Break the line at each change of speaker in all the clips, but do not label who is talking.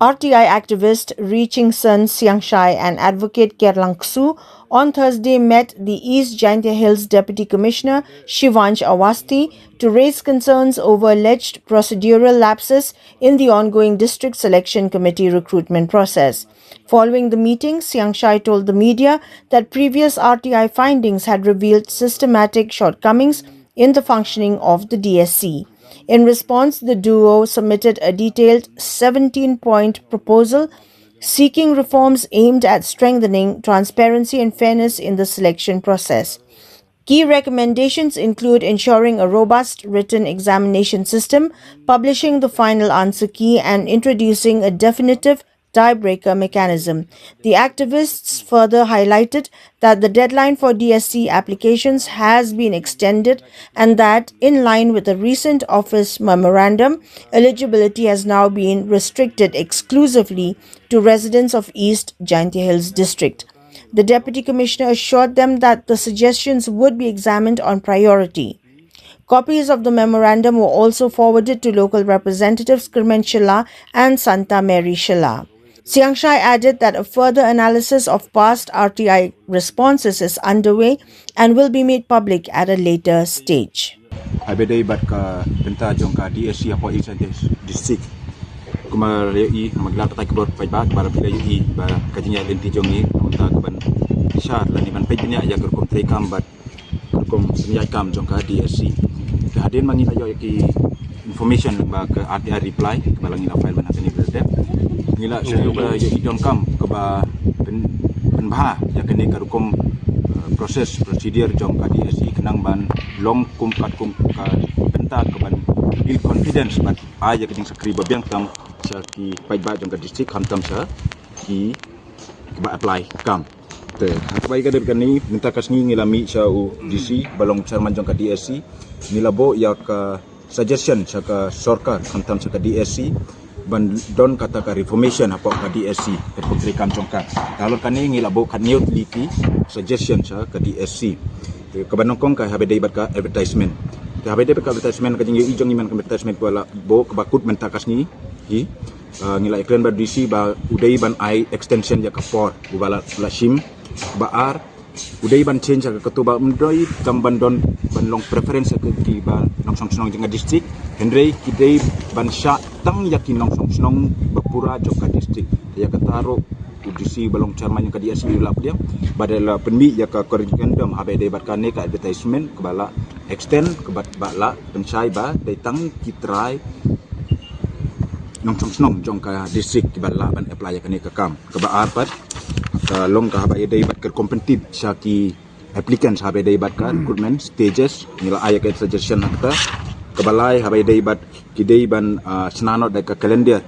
RTI activist Reachingson Siangshai and advocate Kerlang Ksoo on Thursday met the East Jaiñtia Hills Deputy Commissioner Shivansh Awasthi to raise concerns over alleged procedural lapses in the ongoing District Selection Committee recruitment process. Following the meeting, Siangshai told the media that previous RTI findings had revealed systematic shortcomings in the functioning of the DSC. In response, the duo submitted a detailed 17-point proposal seeking reforms aimed at strengthening transparency and fairness in the selection process. Key recommendations include ensuring a robust written examination system, publishing the final answer key, and introducing a definitive tiebreaker mechanism. The activists further highlighted that the deadline for DSC applications has been extended and that, in line with a recent office memorandum, eligibility has now been restricted exclusively to residents of East Jaiñtia Hills District. The Deputy Commissioner assured them that the suggestions would be examined on priority. Copies of the memorandum were also forwarded to local representatives Kerlang Ksoo and Santa Mary Shilla. Siangshai added that a further analysis of past RTI responses is underway and will be made public at a later stage.
Abedai bat ka benta jong ka DSC apo district kuma rei magla tatai kebor pai ba bara bila yi ba kajinya lenti jong ni ta ban syar lani ban pai dunia ya gerkom trekam bat gerkom senyai kam jong ka DSC hadin mangi ayo ki information ba ke RTI reply balangi la file ban hatani president ngila saya ba yo idom kam ke ba penbah ya kene gerkom proses prosedur jong ka DSC kenang ban long kum ka benta ke ban build confidence bat aja keting sakri ba biang tam sa ki pai ba jong ka district kam tam sa ki ba apply kam te habai ka de kani minta kasni ngilami sa u DC balong chairman jong ka DSC nilabo ya ka suggestion sa ka sarkar kam tam sa ka DSC ban don kata ka reformation apa ka DSC ke putri kam jong ka kalau kani ngilabo ka new liki suggestion sa ka DSC ke banongkong ka habe dei bat ka advertisement ke habe dei ka advertisement ka jing ijong iman ka advertisement wala bo ka bakut menta kasni hi ngila iklan ba DC ba udai ban ai extension ya ka for bala sim baar udai ban change ka ketua mdoi tamban don ban long preference ke ki ba nong song song jeng district hendrei kidei ban sha tang yakin nong song song bapura joka district ya kataro udisi balong chairman yang ka DSC ulap dia badala penmi ya ka korrigandum habe dei bat kane ka advertisement ke bala extend ke bat bala pensai ba dei tang kitrai nong song jong ka district ki bala ban apply kane ka kam ke ba arpat ka long ka habe dei bat ke competitive syaki applicants habe dei bat ka recruitment stages nila aya ka suggestion kita ke balai habe dei bat ki dei ban senano da ka calendar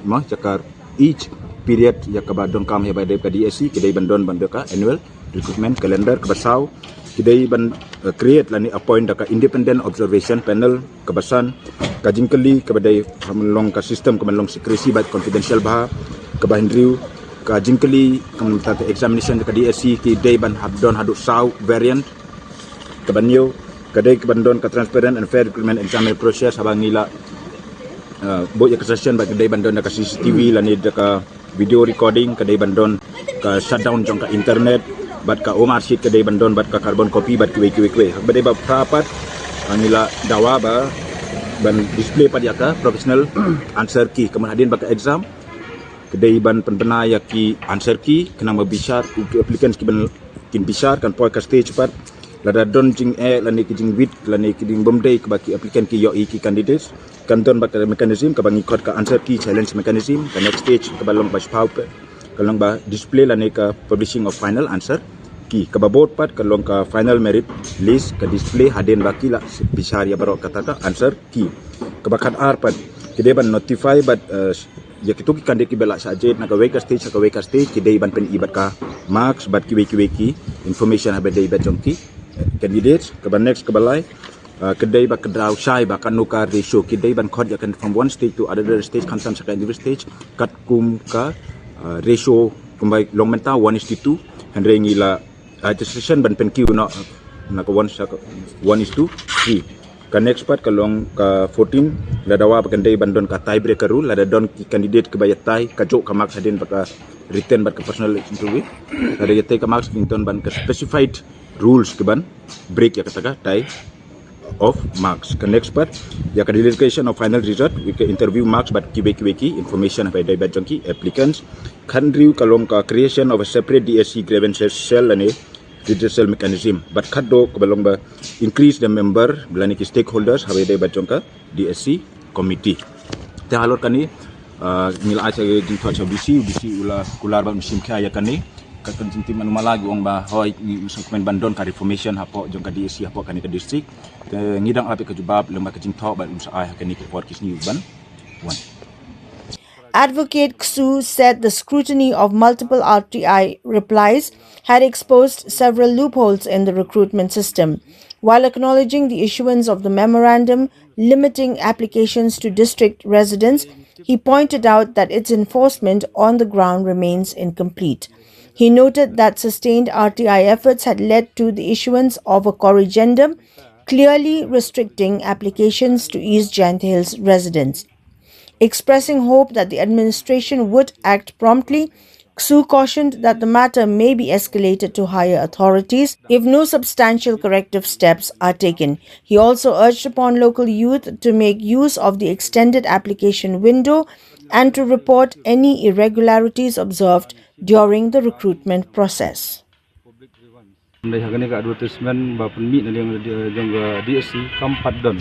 ma jakar each period ya ka badon kam habe dei ka DSC ki dei ban don ban ka annual recruitment calendar ke basau ki dei ban create lani appoint da ka independent observation panel ke basan ka jingkeli ke badai long ka system ke long secrecy bat confidential bah ke bahindriu ka jingkeli kementar ke examination ka DSC ki dei ban habdon hadu sau variant ke banyo ke dei ke bandon ka transparent and fair recruitment examination process abangila bo ya session ba ke dei bandon ka CCTV lani da ka video recording ke dei bandon ka shutdown jong ka internet bat ka omar sheet ke dei bandon bat ka carbon copy bat kwe ba dei ba prapat angila dawa ba ban display pada ka professional answer key kemudian ba ka exam kedai ban penbena ya ki answer key kena mabishar untuk applicants ki ban kin bishar kan poi ka stage cepat lada don jing lani ki jing wit lani ki ding bomdai ke baki applicant ki yo ki candidates kan don ba ka mechanism ka bangi code ka answer key challenge mechanism ka next stage ka balong bas pau kalong ba display lani ka publishing of final answer key ka babot pat kalong ka final merit list ka display haden baki la bishar ya barok kata ka answer key ka bakat ar pat kide ban notify but ya kitu ki kandik ki bela saje na ka weka stage kidei ban pen ibat ka marks bat ki information habe dei bat jongki candidates ke ban next ke balai kedai ba kedrau shai ba kanuka ratio kidei ban khod ya kan from one stage to other stage kan sam second stage kat kum ka ratio kumbai long menta 1:2 hendrei ngila registration ban pen ki na ka 1:3 Kan next part kalong ka 14 la dawa bakandai bandon ka tiebreaker rule la don ki candidate ke bayat tai ka jok ka marks hadin baka written bat ka personal interview la da yatai ka marks kinton ban ka specified rules ke ban break ya kata tai of marks. Ke next part ya ka delegation of final result we ka interview marks but ki information apa dai bajongki applicants kan riu kalong ka creation of a separate DSC grievance cell ane judicial mechanism but khaddo kebalong ba increase the member belani ki stakeholders habe dai bajong ka DSC committee te halor kani mila acha jing thwa cha BC ula kular ba musim kaya kani ka kontinti manuma lagi ong ba hoi dokumen bandon ka reformation hapo jong ka DSC hapo kani ka district ngidang ape ka jubab lemba ka jing thwa ba umsa ai kani ko por kisni ban one.
Advocate Ksoo said the scrutiny of multiple RTI replies had exposed several loopholes in the recruitment system. While acknowledging the issuance of the memorandum limiting applications to district residents, he pointed out that its enforcement on the ground remains incomplete. He noted that sustained RTI efforts had led to the issuance of a corrigendum clearly restricting applications to East Jaiñtia Hills residents. Expressing hope that the administration would act promptly, Ksoo cautioned that the matter may be escalated to higher authorities if no substantial corrective steps are taken. He also urged upon local youth to make use of the extended application window and to report any irregularities observed during the recruitment process.
Dari hagani ka advertisement ba penmi na yang jong DSC kam padon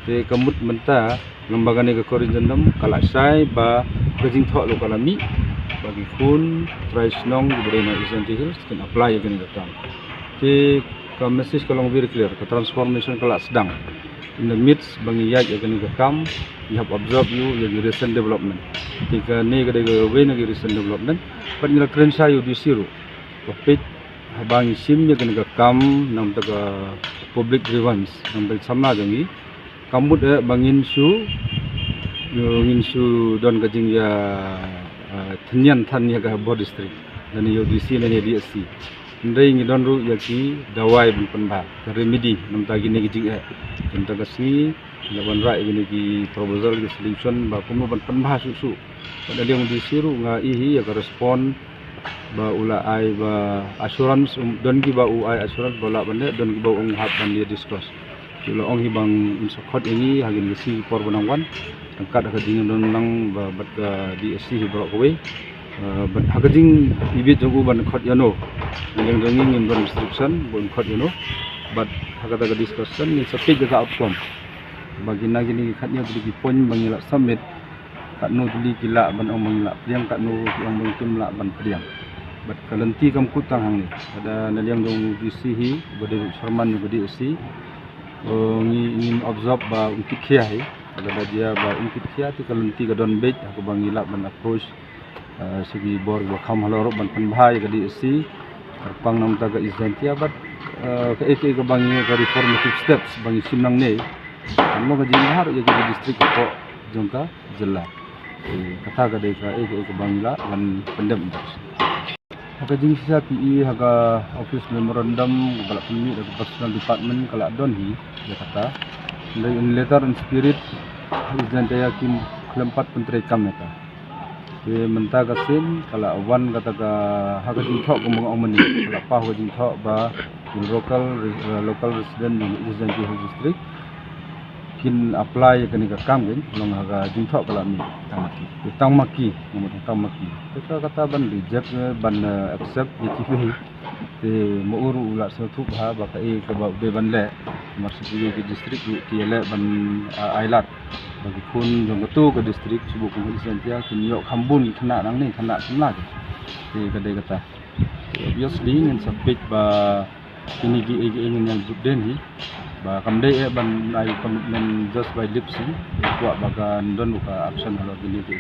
te kamut menta lembaga ni ka korindam kala sai ba kajing thok lo kala mi bagi kun price nong di berena Jaiñtia Hills can apply gani ka tam te ka message kalong very clear ka transformation kala sedang in the midst bangi ya gani ka kam you have observed you recent development tika ni ka de we na recent development but ni la kren sa you di siru topik habang sim ya kena kam nam taga public grievance nam bel samna jangi kamut bangin su don kajing ya thnyan than ya ka bod district dan yo DC dan DSC ndai ngi don ru ya ki dawai bin panba remedy nam ta gini kajing nam taga si lawan rai gini ki proposal ki solution ba kumu ban panba su pada liang DC ru nga ihi ya ka respond ba ula ai ba assurance don ki ba u ai assurance bola bande don ki ba ong hab ban dia discuss ula ong hi bang insokot ini hagin si por banangwan angkat ka ding don nang ba bat DSC hi bro kowe bat hagajing ibit jogu ban khot yano yang donging in ban instruction bon khot yano bat hagata ka discussion ni sapit ka outcome bagi na gini khatnya di pon bangila submit kat no tuli kila ban omong la priang kat no yang mungkin la ban priang bat kalenti kam kutang hang ni ada naliang dong DC hi bode Sharman bode DC ngin observe ba ukit khia hi ada dia ba ukit khia ti kalenti ka don bej aku bangila ban approach segi bor ba kham haloro ban panbhai ka DC pang nam ta ka Jaiñtia bat ka ek ka bangi ka reformative steps bangi simnang ne mo ka jinhar ya di district ko jongka jilla kata ka deka ek bangla dan pendem haka jing sisa PE haka office memorandum kala penmi dari personal department kala don hi ya kata in letter and spirit Jaiñtia kin kelempat penteri kam eta ke menta kasin kala wan kata ka haka jing thok ko mong mani kala pa ho jing thok ba in local resident di Jaiñtia Hills district kin apply kani ka kam gen long haga jingthok kala mi tangmaki kata ban reject ban accept yiti te mo uru ula so thu ba ka e ka ba be ban le maksud ke district ki le ban ailat bagi kun jong tu ke district subu ku Jaiñtia kin yo khambun khana nang ni khana khana te ka de kata obviously in sapit ba kini gi ingin yang den hi ba kamde ban ai commitment just by lips kuat bagan don buka action kalau gini tu.